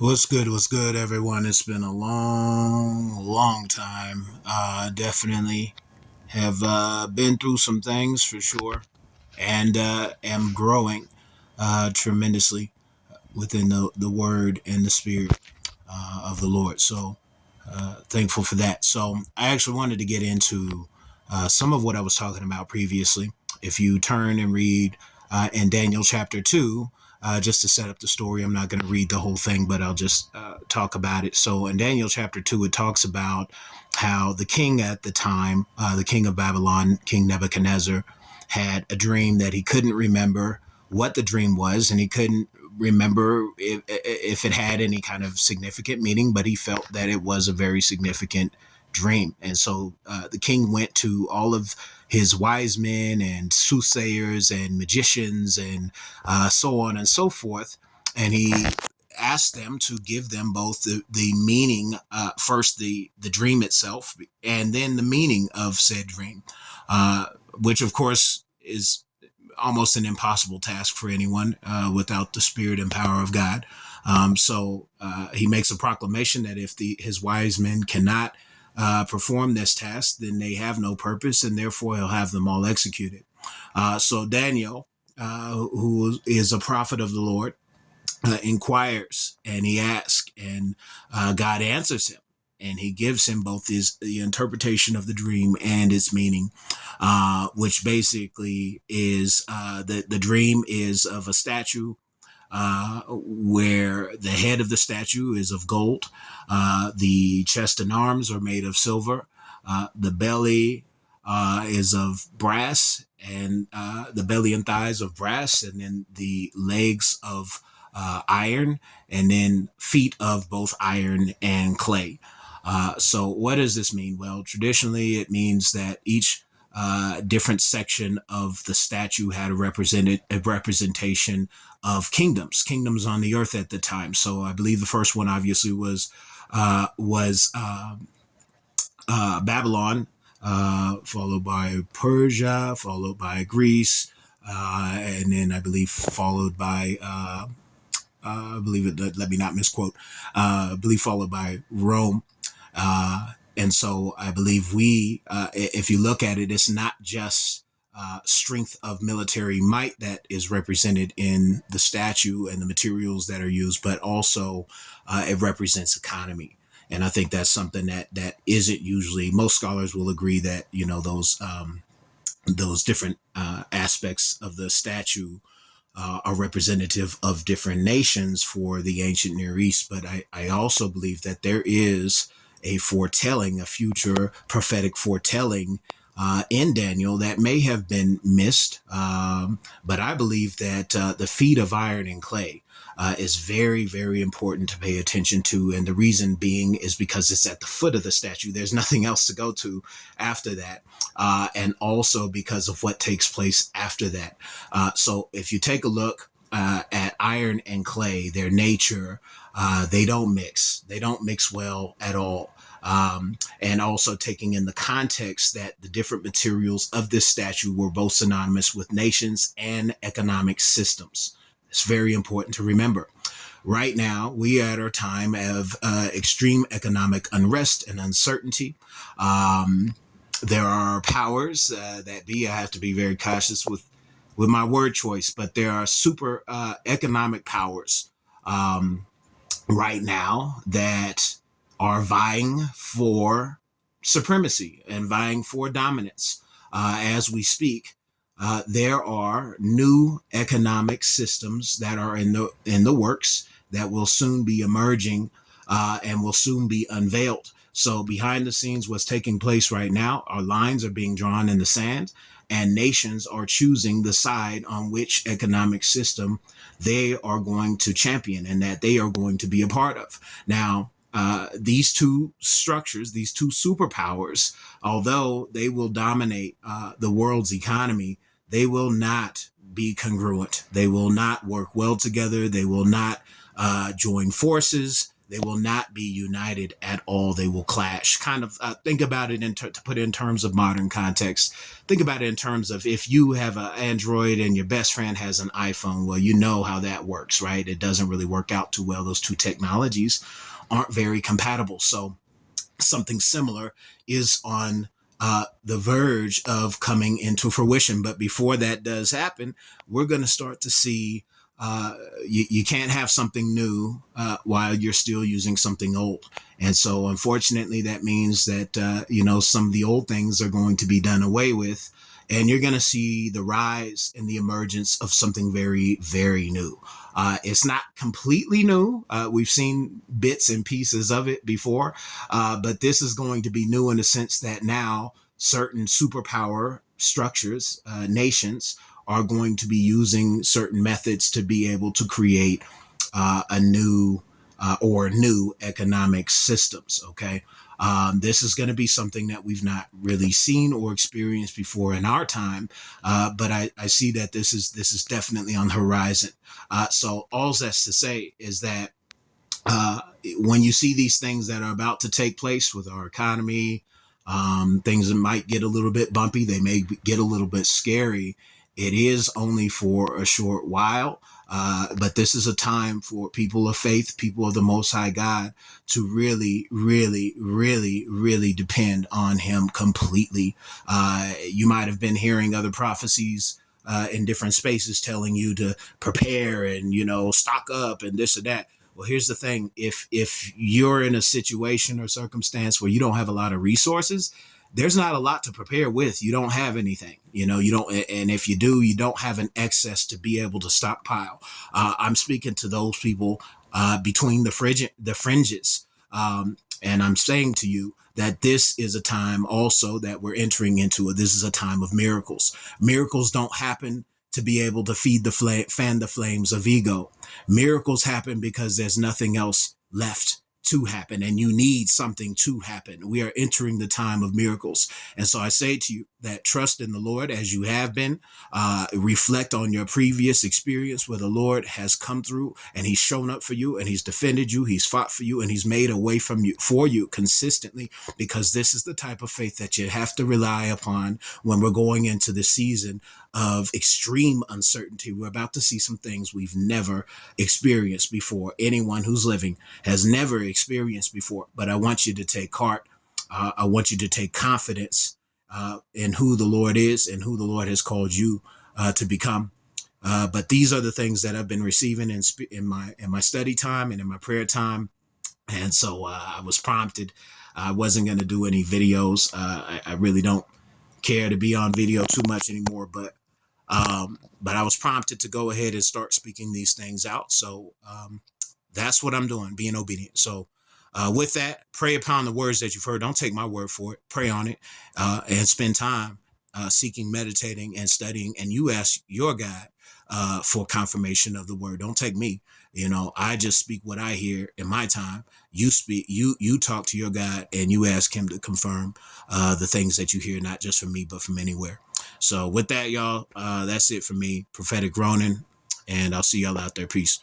What's good, everyone? It's been a long time. Definitely have been through some things for sure, and am growing tremendously within the Word and the Spirit of the Lord. So thankful for that. So I actually wanted to get into some of what I was talking about previously. If you turn and read in Daniel chapter 2, just to set up the story, I'm not going to read the whole thing, but I'll just talk about it. So in Daniel chapter 2, it talks about how the king at the time, the king of Babylon, King Nebuchadnezzar, had a dream that he couldn't remember what the dream was, and he couldn't remember if it had any kind of significant meaning, but he felt that it was a very significant dream. And so the king went to all of his wise men and soothsayers and magicians and so on and so forth. And he asked them to give them both the meaning, first the dream itself, and then the meaning of said dream, which of course is almost an impossible task for anyone without the spirit and power of God. So he makes a proclamation that if his wise men cannot perform this task, then they have no purpose, and therefore he'll have them all executed. So Daniel, who is a prophet of the Lord, inquires and he asks, and God answers him. And he gives him both the interpretation of the dream and its meaning, which basically is the dream is of a statue where the head of the statue is of gold, the chest and arms are made of silver, the belly is of brass, and the belly and thighs of brass, and then the legs of iron, and then feet of both iron and clay. So what does this mean? Well, traditionally, it means that each different section of the statue had a representation of kingdoms on the earth at the time. So I believe the first one obviously was Babylon, followed by Persia, followed by Greece, and then I believe followed by I believe it. Let me not misquote. I believe followed by Rome. And so I believe if you look at it, it's not just strength of military might that is represented in the statue and the materials that are used, but also it represents economy. And I think that's something that isn't usually. Most scholars will agree that those different aspects of the statue are representative of different nations for the ancient Near East. But I also believe that there is a foretelling, a future prophetic foretelling in Daniel that may have been missed. But I believe that the feat of iron and clay is very, very important to pay attention to. And the reason being is because it's at the foot of the statue. There's nothing else to go to after that. And also because of what takes place after that. So if you take a look at iron and clay, their nature, they don't mix. They don't mix well at all. And also taking in the context that the different materials of this statue were both synonymous with nations and economic systems. It's very important to remember. Right now, we are at our time of extreme economic unrest and uncertainty. There are powers that I have to be very cautious with my word choice, but there are super economic powers right now that are vying for supremacy and vying for dominance. As we speak, there are new economic systems that are in the works that will soon be emerging and will soon be unveiled. So behind the scenes, what's taking place right now, our lines are being drawn in the sand, and nations are choosing the side on which economic system they are going to champion and that they are going to be a part of. Now, these two structures, these two superpowers, although they will dominate the world's economy, they will not be congruent. They will not work well together. They will not join forces. They will not be united at all. They will clash. Kind of think about it to put it in terms of modern context. Think about it in terms of if you have an Android and your best friend has an iPhone. Well, you know how that works, right? It doesn't really work out too well. Those two technologies aren't very compatible. So something similar is on the verge of coming into fruition. But before that does happen, we're going to start to see you can't have something new while you're still using something old. And so, unfortunately, that means that, some of the old things are going to be done away with. And you're going to see the rise and the emergence of something very, very new. It's not completely new. We've seen bits and pieces of it before, but this is going to be new in the sense that now certain superpower structures, nations, are going to be using certain methods to be able to create a new or new economic systems. Okay. This is going to be something that we've not really seen or experienced before in our time, but I see that this is definitely on the horizon. So all that's to say is that uh, when you see these things that are about to take place with our economy, things that might get a little bit bumpy, they may get a little bit scary. It is only for a short while, but this is a time for people of faith, people of the Most High God, to really, really, really, really depend on Him completely. You might have been hearing other prophecies in different spaces telling you to prepare and stock up and this or that. Well, here's the thing. If you're in a situation or circumstance where you don't have a lot of resources, there's not a lot to prepare with. You don't have anything, you don't. And if you do, you don't have an excess to be able to stockpile. I'm speaking to those people between the fringes. And I'm saying to you that this is a time also that we're entering into. This is a time of miracles. Miracles don't happen to be able to fan the flames of ego. Miracles happen because there's nothing else left to happen, and you need something to happen. We are entering the time of miracles. And so I say to you that trust in the Lord as you have been. Reflect on your previous experience where the Lord has come through and He's shown up for you and He's defended you, He's fought for you, and He's made a way for you consistently, because this is the type of faith that you have to rely upon when we're going into the season of extreme uncertainty. We're about to see some things we've never experienced before. Anyone who's living has never experienced before. But I want you to take heart. I want you to take confidence in who the Lord is and who the Lord has called you to become. But these are the things that I've been receiving in my study time and in my prayer time. And so I was prompted. I wasn't going to do any videos. I really don't care to be on video too much anymore, but I was prompted to go ahead and start speaking these things out. So that's what I'm doing, being obedient. So with that, pray upon the words that you've heard. Don't take my word for it. Pray on it and spend time seeking, meditating, and studying. And you ask your God for confirmation of the word. Don't take me. I just speak what I hear in my time. You speak, you talk to your God and you ask Him to confirm the things that you hear, not just from me, but from anywhere. So with that, y'all, that's it for me, Prophetic Ronin, and I'll see y'all out there. Peace.